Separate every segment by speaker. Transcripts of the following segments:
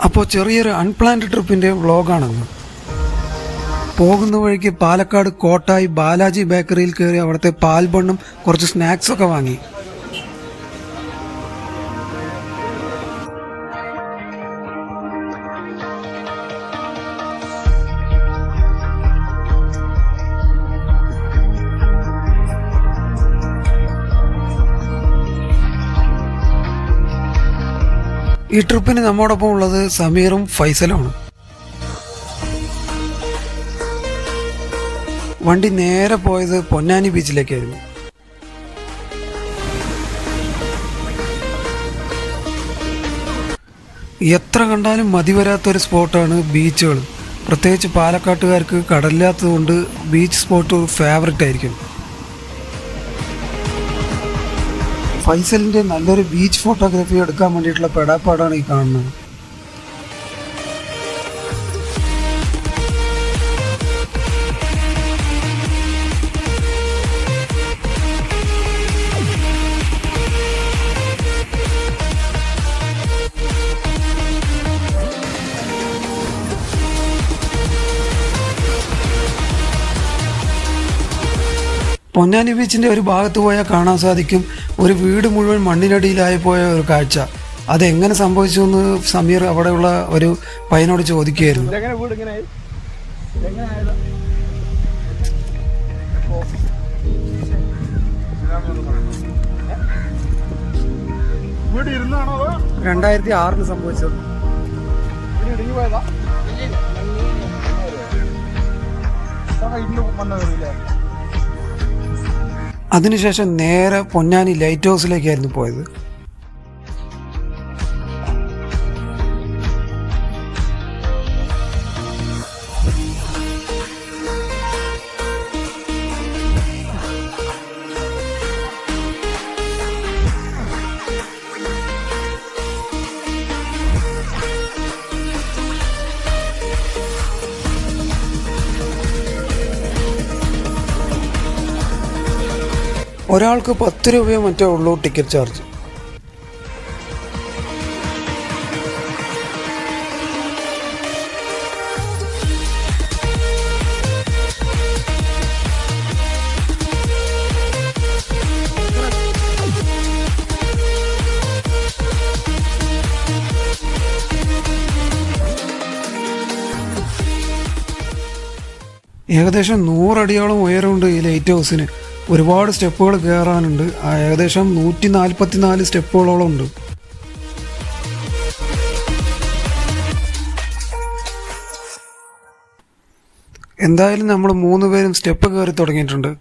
Speaker 1: അപ്പോൾ ചെറിയൊരു അൺപ്ലാൻഡ് ട്രിപ്പിൻ്റെ വ്ളോഗാണെന്ന്. പോകുന്ന വഴിക്ക് പാലക്കാട് കോട്ടായി ബാലാജി ബേക്കറിയിൽ കയറി അവിടുത്തെ പാൽബണ്ണും കുറച്ച് സ്നാക്സൊക്കെ വാങ്ങി. ഈ ട്രിപ്പിന് നമ്മോടൊപ്പം ഉള്ളത് സമീറും ഫൈസലുമാണ്. വണ്ടി നേരെ പോയത് പൊന്നാനി ബീച്ചിലേക്കായിരുന്നു. എത്ര കണ്ടാലും മതി വരാത്തൊരു സ്പോട്ടാണ് ബീച്ചുകൾ. പ്രത്യേകിച്ച് പാലക്കാട്ടുകാർക്ക് കടലില്ലാത്തതുകൊണ്ട് ബീച്ച് സ്പോട്ട് ഫേവററ്റ് ആയിരിക്കും. ഫൈസലിൻ്റെ നല്ലൊരു ബീച്ച് ഫോട്ടോഗ്രാഫി എടുക്കാൻ വേണ്ടിയിട്ടുള്ള പെടാപ്പാടാണ് ഈ കാണുന്നത്. പൊന്നാനി ബീച്ചിൻ്റെ ഒരു ഭാഗത്ത് പോയാൽ കാണാൻ സാധിക്കും ഒരു വീട് മുഴുവൻ മണ്ണിനടിയിലായി പോയ ഒരു കാഴ്ച. അതെങ്ങനെ സംഭവിച്ചു എന്ന് സമീർ അവിടെയുള്ള ഒരു പയ്യനോട് ചോദിക്കുകയായിരുന്നു.
Speaker 2: വീട്
Speaker 1: 2006 സംഭവിച്ചത്. അതിനുശേഷം നേരെ പൊന്നാനി ലൈറ്റ് ഹൗസിലേക്കായിരുന്നു പോയത്. ഒരാൾക്ക് 10 രൂപയോ മറ്റോ ഉള്ളൂ ടിക്കറ്റ് ചാർജ്. ഏകദേശം 100 അടിയോളം ഉയരമുണ്ട് ഈ ലൈറ്റ് ഹൗസിന്. ഒരുപാട് സ്റ്റെപ്പുകൾ കയറാനുണ്ട്. ഏകദേശം 144 സ്റ്റെപ്പുകളോളം ഉണ്ട്. എന്തായാലും നമ്മൾ 3 പേരും സ്റ്റെപ്പ് കയറി തുടങ്ങിയിട്ടുണ്ട്.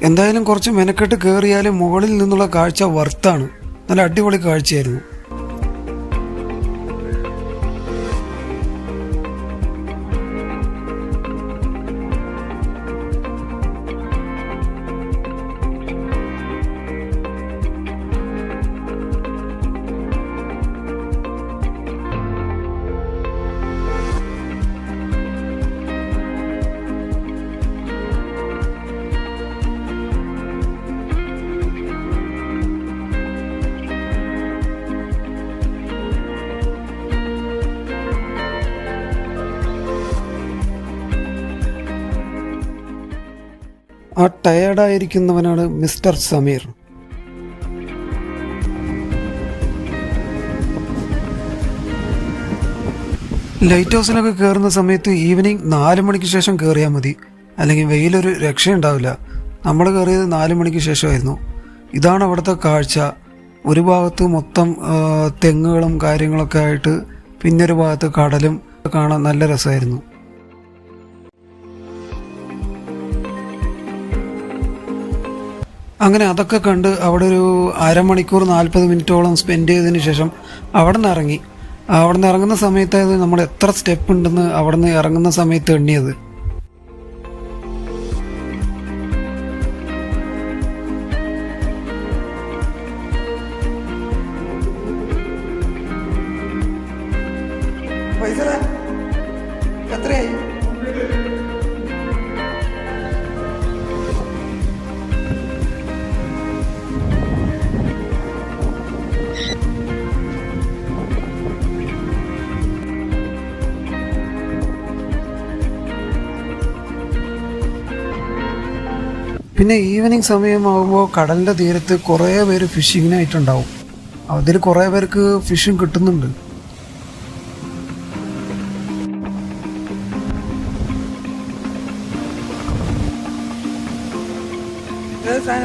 Speaker 1: എന്തായാലും കുറച്ച് മെനക്കെട്ട് കയറിയാലും മുകളിൽ നിന്നുള്ള കാഴ്ച വർത്താണ്. നല്ല അടിപൊളി കാഴ്ചയായിരുന്നു. ആ ടയേർഡായിരിക്കുന്നവനാണ് മിസ്റ്റർ സമീർ. ലൈറ്റ് ഹൗസിലൊക്കെ കയറുന്ന സമയത്ത് ഈവനിങ് 4 മണിക്ക് ശേഷം കയറിയാൽ മതി, അല്ലെങ്കിൽ വെയിലൊരു രക്ഷയുണ്ടാവില്ല. നമ്മൾ കയറിയത് 4 മണിക്ക് ശേഷമായിരുന്നു. ഇതാണ് അവിടുത്തെ കാഴ്ച. ഒരു ഭാഗത്ത് മൊത്തം തെങ്ങുകളും കാര്യങ്ങളൊക്കെ ആയിട്ട്, പിന്നൊരു ഭാഗത്ത് കടലും കാണാൻ നല്ല രസമായിരുന്നു. അങ്ങനെ അതൊക്കെ കണ്ട് അവിടെ ഒരു 1/2 മണിക്കൂർ 40 മിനിറ്റോളം സ്പെൻഡ് ചെയ്തതിന് ശേഷം അവിടെ നിന്ന് ഇറങ്ങി. അവിടെ നിന്ന് ഇറങ്ങുന്ന സമയത്തായത് നമ്മൾ എത്ര സ്റ്റെപ്പ് ഉണ്ടെന്ന് അവിടെ നിന്ന് ഇറങ്ങുന്ന സമയത്ത് എണ്ണിയത്. എത്രയായി? പിന്നെ ഈവനിങ് സമയമാകുമ്പോൾ കടലിൻ്റെ തീരത്ത് കുറേ പേര് ഫിഷിങ്ങിനായിട്ടുണ്ടാവും. അതിൽ കുറേ പേർക്ക് ഫിഷും കിട്ടുന്നുണ്ട്.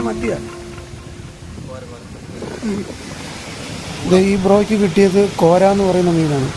Speaker 1: മത്തിയ ഈ ബ്രോയ്ക്ക് കിട്ടിയത് കോര എന്ന് പറയുന്ന മീനാണ്.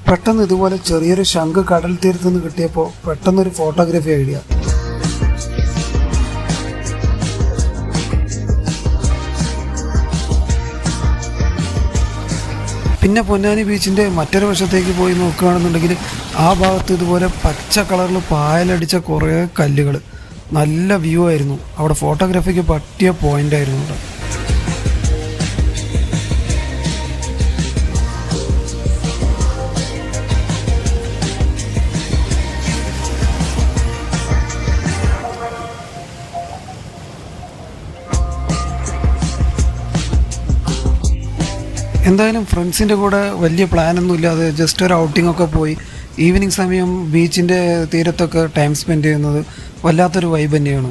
Speaker 1: പെട്ടെന്ന് ഇതുപോലെ ചെറിയൊരു ശംഖ് കടൽ തീരത്ത് നിന്ന് കിട്ടിയപ്പോൾ പെട്ടെന്നൊരു ഫോട്ടോഗ്രാഫി ഐഡിയ. പിന്നെ പൊന്നാനി ബീച്ചിൻ്റെ മറ്റൊരു വശത്തേക്ക് പോയി നോക്കുകയാണെന്നുണ്ടെങ്കിൽ ആ ഭാഗത്ത് ഇതുപോലെ പച്ച കളറിൽ പായലടിച്ച കുറേ കല്ലുകൾ, നല്ല വ്യൂ ആയിരുന്നു. അവിടെ ഫോട്ടോഗ്രാഫിക്ക് പറ്റിയ പോയിന്റ് ആയിരുന്നു അവിടെ. എന്തായാലും ഫ്രണ്ട്സിൻ്റെ കൂടെ വലിയ പ്ലാനൊന്നും ഇല്ലാതെ ജസ്റ്റ് ഒരു ഔട്ടിംഗ് ഒക്കെ പോയി ഈവനിങ് സമയം ബീച്ചിൻ്റെ തീരത്തൊക്കെ ടൈം സ്പെൻഡ് ചെയ്യുന്നത് വല്ലാത്തൊരു വൈബ് തന്നെയാണ്.